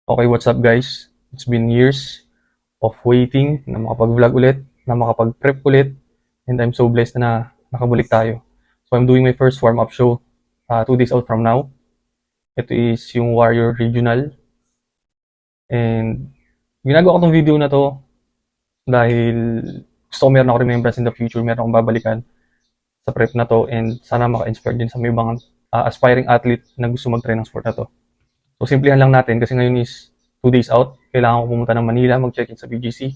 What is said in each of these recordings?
Okay, what's up guys? It's been years of waiting na makapag-vlog ulit, na makapag-prep ulit, and I'm so blessed na nakabalik tayo. So I'm doing my first warm-up show 2 days out from now. Ito is yung Warrior Regional. And ginagawa ko tong video na to dahil gusto ko meron ako remembrance in the future, meron akong babalikan sa prep na to, and sana maka-inspire din sa may mga aspiring athlete na gusto mag-try ng sport na to. So simplihan lang natin kasi ngayon is 2 days out. Kailangan ko pumunta ng Manila, mag-check-in sa BGC.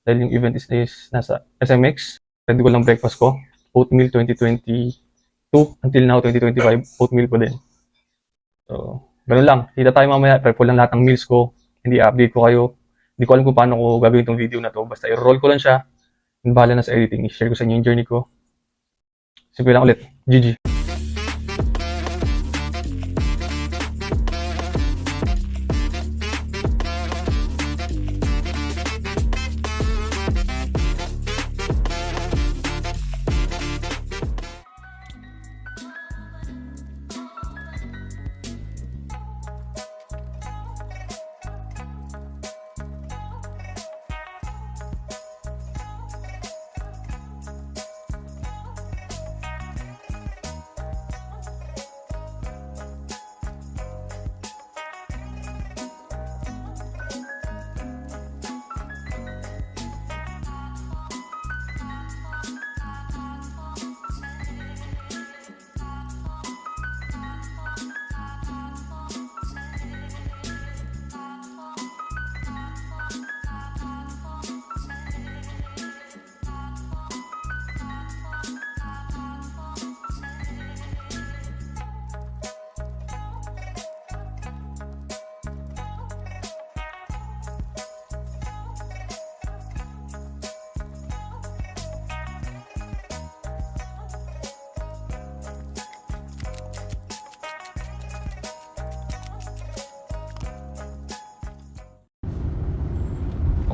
Dahil yung event is nasa SMX. Ready ko lang breakfast ko. Oatmeal 2022 until now 2025. Oatmeal ko din. So, ganun lang. Kita tayo mamaya. Prep ko lang lahat ng meals ko. Hindi update ko kayo. Hindi ko alam kung paano ko gagawin itong video na to. Basta i-roll ko lang siya. And bahala na sa editing. I-share ko sa inyo yung journey ko. Simple lang ulit. GG.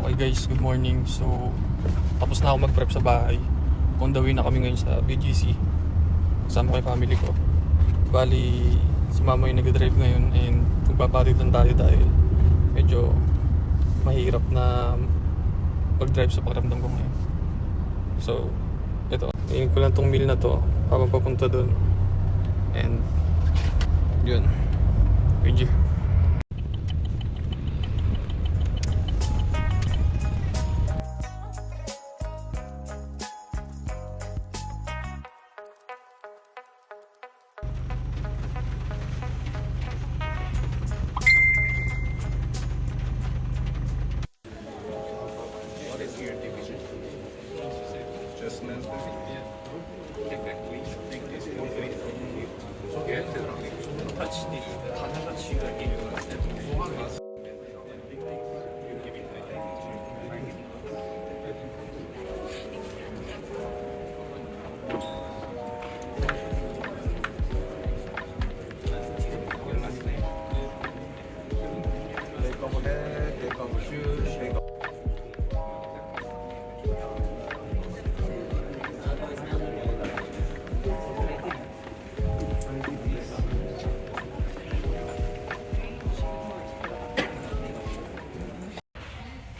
Okay guys, good morning. So, tapos na ako mag-prep sa bahay. On the way na kami ngayon sa BGC. Kasama ko yung family ko. Bali, si mama yung nag-drive ngayon and magpaparid lang tayo dahil medyo mahirap na mag-drive sa pakiramdam ko ngayon. So, ito. Tingin ko lang tong meal na to habang papunta dun. And, yun. GG.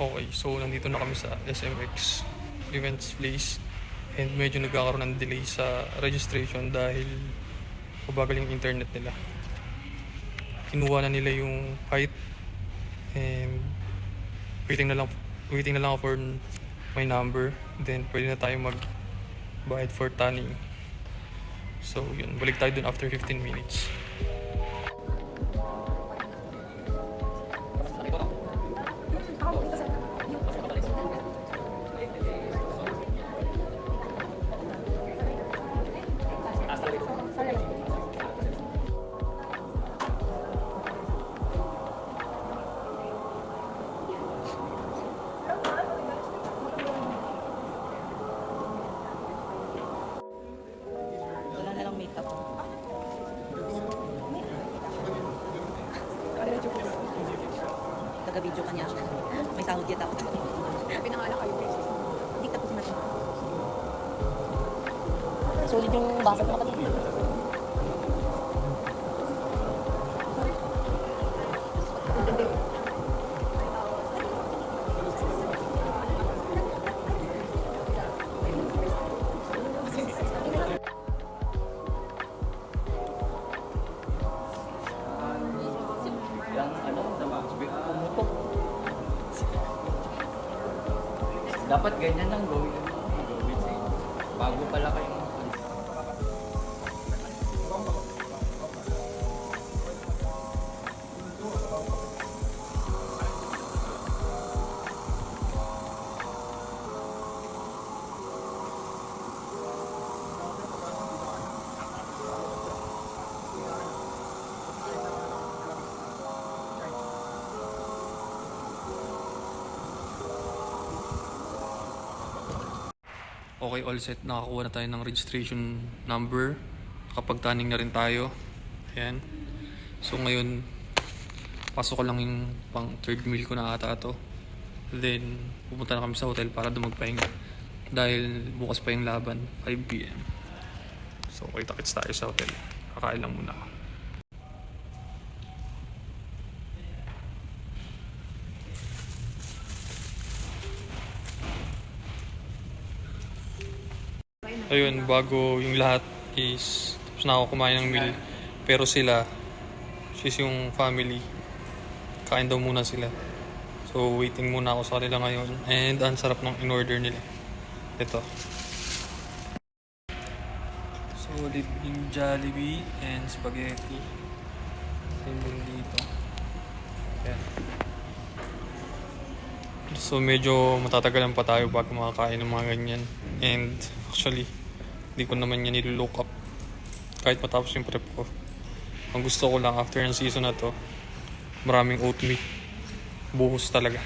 Okay, so nandito na kami sa SMX Events Place and medyo nagkakaroon ng delay sa registration dahil mabagal yung internet nila. Kinuha na nila yung height and waiting na lang ako for my number, then pwede na tayo magbayad for tanning. So yun, balik tayo dun after 15 minutes. Taga-video ka niya. May sahod yata ako. Pinangalan kayo. Hindi tapos natin. Solid yung basa ko kapatid. Dapat ganyan lang gawin. Gawin sa inyo. Bago pala kayo. Okay, all set. Nakakuha na tayo ng registration number. Nakapag-tanning na rin tayo. Ayan. So ngayon, pasok ko lang yung pang third meal ko na ata to. Then, pupunta na kami sa hotel para doon magpahinga. Dahil bukas pa yung laban, 5 p.m. So, kita-kits tayo sa hotel. Kakain lang muna ako. Ayun, bago yung lahat is tapos na ako kumain ng meal. Pero sila, yung family, kain daw muna sila. So, waiting muna ako sa kanila ngayon. And ang sarap ng in-order nila. Ito. Solid yung Jollibee and spaghetti. Same din dito. Ayan. So, medyo matatagalan pa tayo bago makakain ng mga ganyan. And actually, hindi ko naman yan nilo-look up kahit matapos yung prep ko. Ang gusto ko lang after ng season na to, maraming oatmeal. Buhos talaga.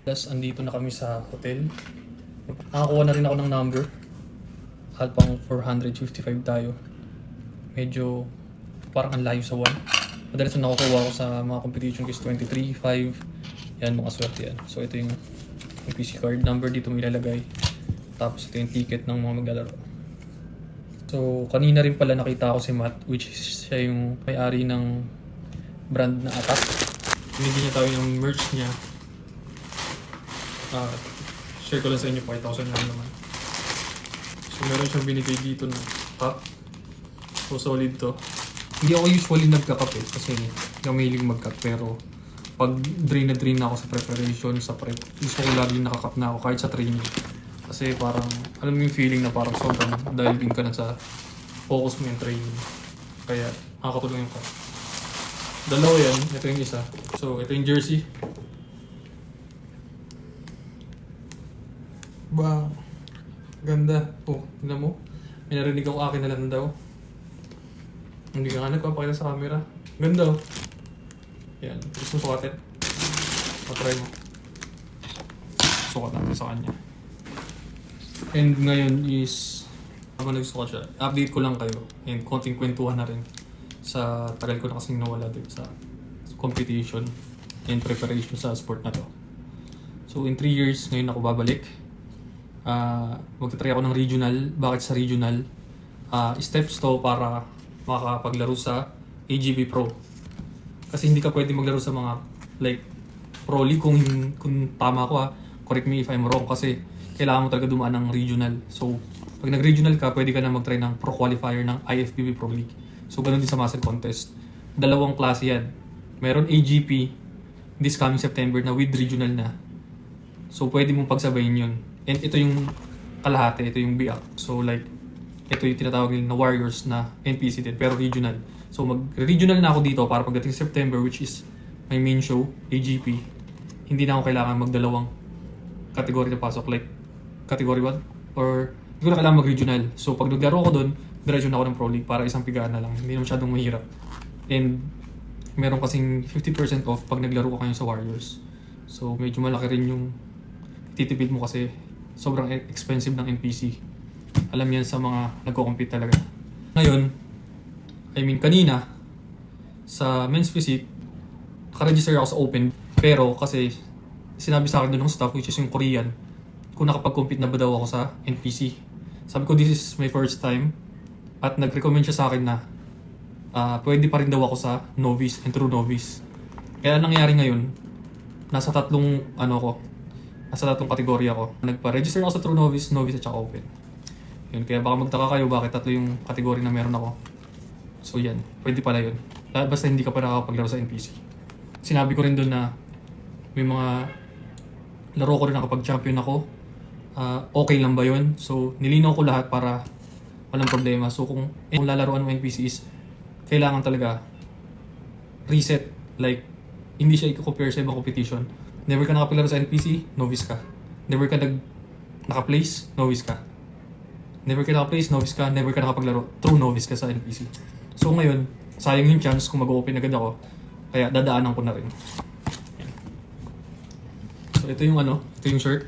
Plus, andito na kami sa hotel. Nakakuha na rin ako ng number. Pang 455 tayo. Medyo parang ang layo sa 1. Madalas na nakukuha ko sa mga competition is 23, 5. Yan, mga swerte yan. So, ito yung PC card number dito mo ilalagay. Tapos, ito yung ticket ng mga maglalaro. So, kanina rin pala nakita ko si Matt, which is siya yung may-ari ng brand na Attack. Binigyan niya tayo ng merch niya. Share ko lang sa inyo, pakita ko sa inyo naman. So meron siyang binigay dito na cup. So solid to. Hindi ako usually nagka-cup kasi hindi ako mahilig mag-cup, pero pag drain na drain na ako sa preparation, sa prep, gusto ko lagi naka-cup na ako kahit sa training. Kasi parang, alam mo yung feeling na parang sobrang dialed in ka na sa focus mo yung training. Kaya nakakatulong yung cup. Dalawa yan, ito yung isa. So ito yung jersey. Wow. Ganda. Oh, tignan mo. May narinig ako akin na lang daw. Hindi ka nga nagpapakita sa camera. Ganda oh. Yan. Gusto mo sukatin? Patry mo. Sukat natin sa kanya. And ngayon is habang nagsukat siya, update ko lang kayo. And konting kwentuhan na rin sa tagal ko na kasing nawala dito sa competition and preparation sa sport na to. So in 3 years, ngayon ako babalik. Magta-try ako ng regional. Bakit sa regional? Steps to para makapaglaro sa AGB Pro. Kasi hindi ka pwede maglaro sa mga like Pro League kung tama ko correct me if I'm wrong, kasi kailangan mo talaga dumaan ng regional. So pag nag-regional ka, pwede ka na mag-try ng Pro Qualifier ng IFBB Pro League. So ganun din sa Muscle Contest. Dalawang klase yan. Meron AGP this coming September na with regional na. So pwede mong pagsabayin yun. And ito yung kalahati, ito yung BIAC. So like, ito yung tinatawag na Warriors na NPC din, pero regional. So mag-regional na ako dito para pagdating September, which is my main show, AGP, hindi na ako kailangan magdalawang category na pasok, like category 1, or hindi ko na kailangan mag-regional. So pag naglaro ko doon, diretso na ako ng Pro League para isang pigaan na lang. Hindi na masyadong mahirap. And meron kasing 50% off pag naglaro ko kayo sa Warriors. So medyo malaki rin yung titipid mo kasi sobrang expensive ng NPC. Alam yan sa mga nagko-compete talaga. Ngayon, kanina, sa men's physique, nakaregister ako sa open. Pero kasi sinabi sa akin doon ng staff, which is yung Korean, kung nakapag-compete na ba daw ako sa NPC. Sabi ko, this is my first time. At nag-recommend siya sa akin na pwede pa rin daw ako sa novice and true novice. Kaya nangyari ngayon, nasa tatlong kategorya ko. Nagpa-register ako sa true novice, novice at saka open. Yun, kaya baka magtaka kayo bakit tatlo yung kategorya na meron ako. So yan, pwede pala yun. Basta hindi ka pa nakakapaglaro sa NPC. Sinabi ko rin doon na may mga laro ko rin nakapag-champion ako. Okay lang ba yun? So nilinaw ko lahat para walang problema. So kung lalaroan mo NPC is kailangan talaga reset. Like, hindi siya i-compare sa ibang competition. Never ka nakapaglaro sa NPC, novice ka. Never ka naka-place, novice ka. Never ka naka-place, novice ka. Never ka nakapaglaro, true novice ka sa NPC. So ngayon, sayang yung chance kung mag-open agad ako. Kaya dadaanan ko na rin. Yan. So ito yung ito yung shirt.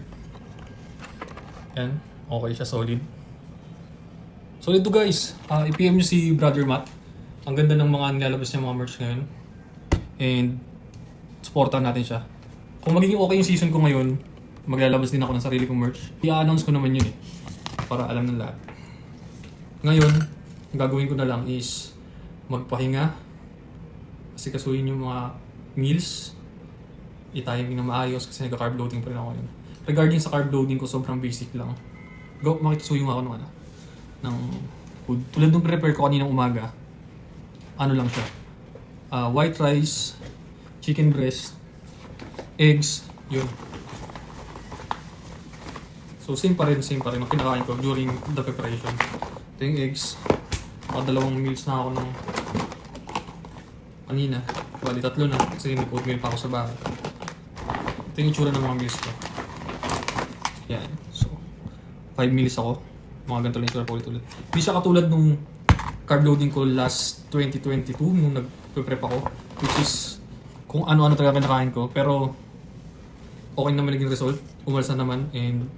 Yan, okay siya, solid. Solid to guys. I-PM nyo si Brother Matt. Ang ganda ng mga nilalabas niya mga merch ngayon. And supportan natin siya. Kung magiging okay yung season ko ngayon, maglalabas din ako ng sarili kong merch. I-announce ko naman yun para alam ng lahat. Ngayon, ang gagawin ko na lang is magpahinga. Kasi kasuhin yung mga meals. I-timing na maayos kasi nagka-carb loading pa rin ako ngayon. Regarding sa carb loading ko, sobrang basic lang. Makikisuhin mo ako ng food. Tulad nung prepare ko kaninang umaga, lang siya. White rice, chicken breast, eggs, yun. So same pa rin ang kinakain ko during the preparation. Ito yung eggs. Dalawang meals na ako ng kanina. Bali 3 na kasi nag-oatmeal pa ako sa bahay. Ito yung itsura ng mga meals ko. Yan. So 5 meals ako. Mga ganito lang itsura po ulit. Hindi siya katulad nung carb loading ko last 2022 nung nag-prep ako. Which is kung ano-ano talaga kinakain ko. Pero okay naman naging result. Umalsa naman and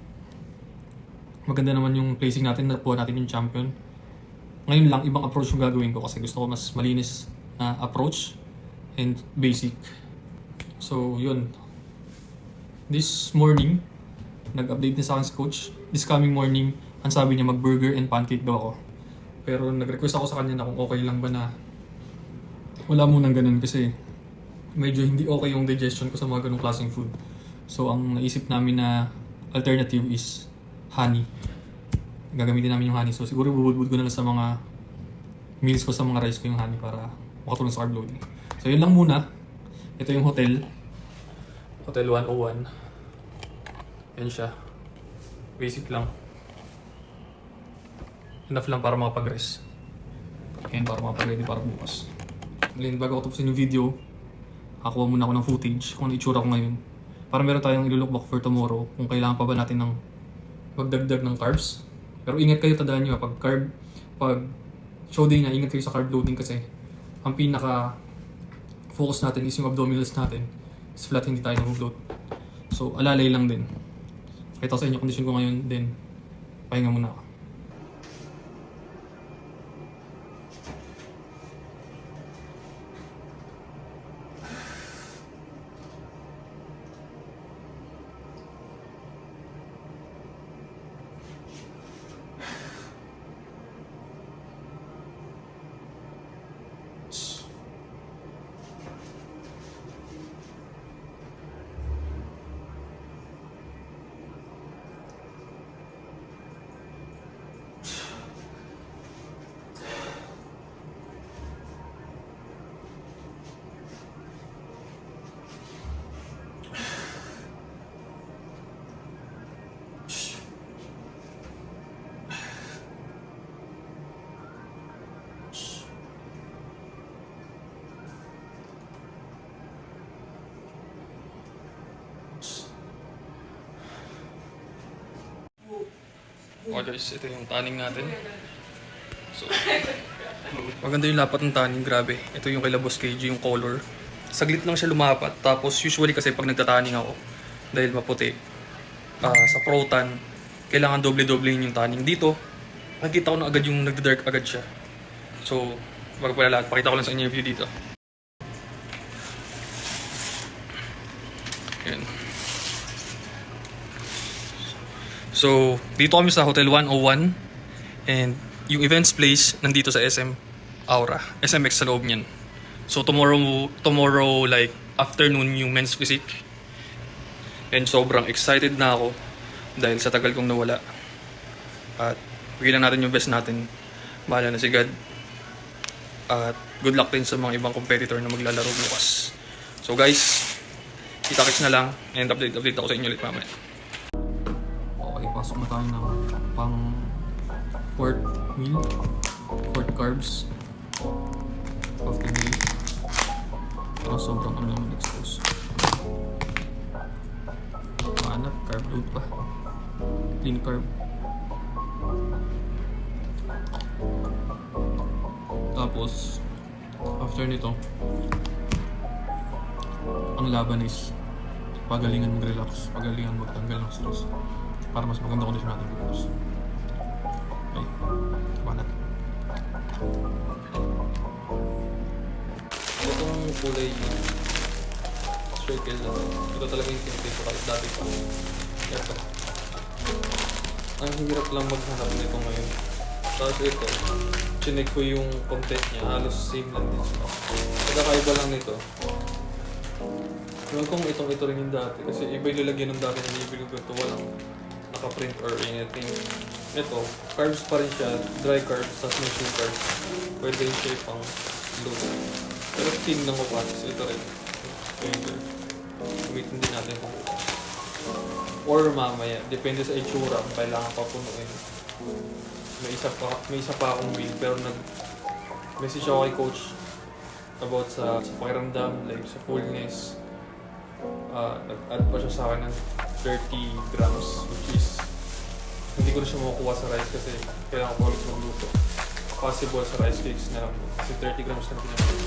maganda naman yung placing natin. Nakuha natin yung champion. Ngayon lang, ibang approach yung gagawin ko kasi gusto ko mas malinis na approach and basic. So, yun. This morning, nag-update din sa akin si coach. This coming morning, ang sabi niya mag-burger and pancake daw ako. Pero nag-request ako sa kanya na kung okay lang ba na wala munang ganun kasi medyo hindi okay yung digestion ko sa mga ganung klaseng food. So, ang naisip namin na alternative is honey. Gagamitin namin yung honey. So, siguro bubudbud ko na lang sa mga meals ko sa mga rice ko yung honey para makatulong sa carb loading. So, yun lang muna. Ito yung hotel. Hotel 101. Yan siya. Basic lang. Enough lang para makapag-rest. Yan, para makapag-ready para bukas. Then, bago ko tapusin yung video, kakuha muna ako ng footage kung ano itsura ko ngayon. Para meron tayong ilo-look back for tomorrow kung kailangan pa ba natin ng magdagdag ng carbs. Pero ingat kayo, tandaan nyo, pag show day na, ingat kayo sa carb loading kasi ang pinaka focus natin is yung abdominals natin. Is flat, hindi tayo nag-bloat. So, alalay lang din. Kahit ako sa inyo, condition ko ngayon, then pahinga muna ako. Okay guys, ito yung tanning natin. So, maganda yung lapat ng tanning, grabe. Ito yung kay Boss KG, yung color. Saglit lang siya lumapat. Tapos usually kasi pag nagtatanning ako, dahil maputi, sa Protan, kailangan doble-doble yung tanning. Dito, nakikita ko na agad yung nagda-dark agad siya. So, bago pala lahat, pakita ko lang sa inyo yung view dito. Yan. So, dito kami sa Hotel 101 and yung events place nandito sa SM Aura, SMX sa loob niyan. So, tomorrow like afternoon yung men's physique. And sobrang excited na ako dahil sa tagal kong nawala. At bigyan lang natin yung best natin. Bahala na si God. At good luck din sa mga ibang competitor na maglalaro bukas. So guys, kita-kits na lang and update ako sa inyo ulit mamaya. Okay, pasok na tayo ng pang fourth meal, fourth carbs of the day. Sobrang ano naman expose. Hanap, carb load pa. Clean carb. Tapos, after nito, ang laban is pagalingan mag-relax, pagalingan magtanggal ng stress para mas maganda kondisyon natin bukas. Okay, banat. Itong kulay yung circle na ito talaga yung tinitake ko kahit dati pa. Ito. Ang hirap lang maghanap nito ngayon. Tapos ito, chinig ko yung content niya, halos same lang din siya. Pagkakaiba lang nito. Ewan kung ito rin yung dati, kasi iba yung lalagyan ng dati na nibili ko ito, walang naka-print or anything. Ito, carbs pa rin siya, dry carbs, tapos may sugar. Pwede rin siya pang load. Pero thin ng kupatis, ito rin. Finger. Gamitin din natin kung bukas. Or mamaya, depende sa itsura kung kailangan pa punuin. May isa pa akong meal, pero nag-message ako kay coach about sa pakiramdam, like sa fullness. Nag-add pa siya sa akin ng 30 grams, which is hindi ko na siya makukuha sa rice kasi kailangan ko ulit magluto. Possible sa rice cakes na lang kasi 30 grams na pinapin.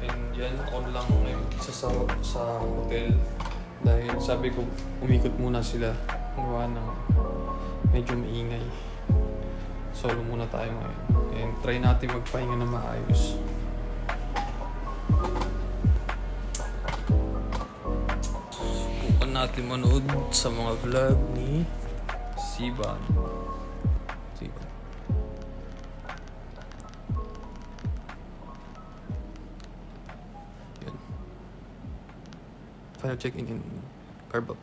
And yan, ako na lang ngayon isa sa hotel dahil sabi ko umikot muna sila gawa ng medyo maingay. Solo muna tayo ngayon and try natin magpahinga na maayos. Subukan natin manood sa mga vlog ni Siban. Yan. Final check-in in carb up.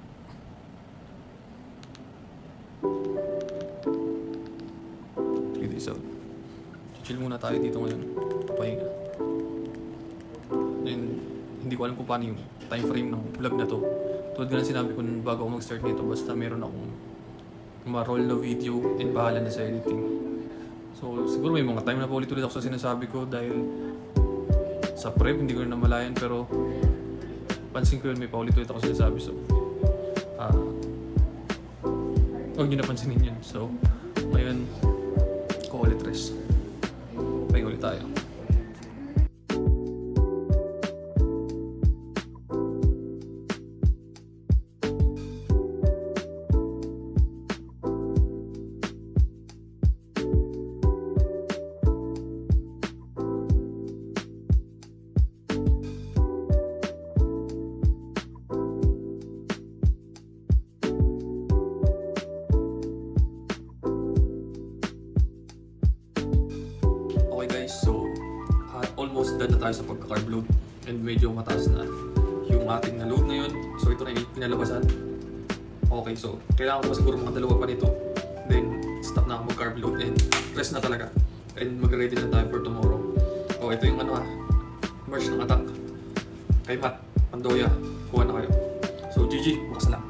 So, chill muna tayo dito ngayon. Papahinga. And hindi ko alam kung paano yung time frame ng vlog na to. Tulad nga ng sinabi ko bago ako mag-start nito, basta meron akong ma-roll na video and bahala na sa editing. So, siguro may mga time na paulit-ulit ako sa sinasabi ko dahil sa prep, hindi ko na namalayan pero pansin ko yun, may paulit-ulit ako sinasabi. So, huwag nyo napansinin yun. So, ngayon, ulit rest. Pahinga ulit tayo. Almost done na tayo sa pagka-carb load and medyo mataas na yung ating na load ngayon. So ito na yung pinalabasan. Okay, so kailangan ko siguro mga dalawa pa nito. Then stop na ako mag-carb load and rest na talaga. And mag-ready na tayo for tomorrow. Oh, ito yung merch ng attack. Kay Matt, Pandoya, kuha na kayo. So GG, bukas na lang.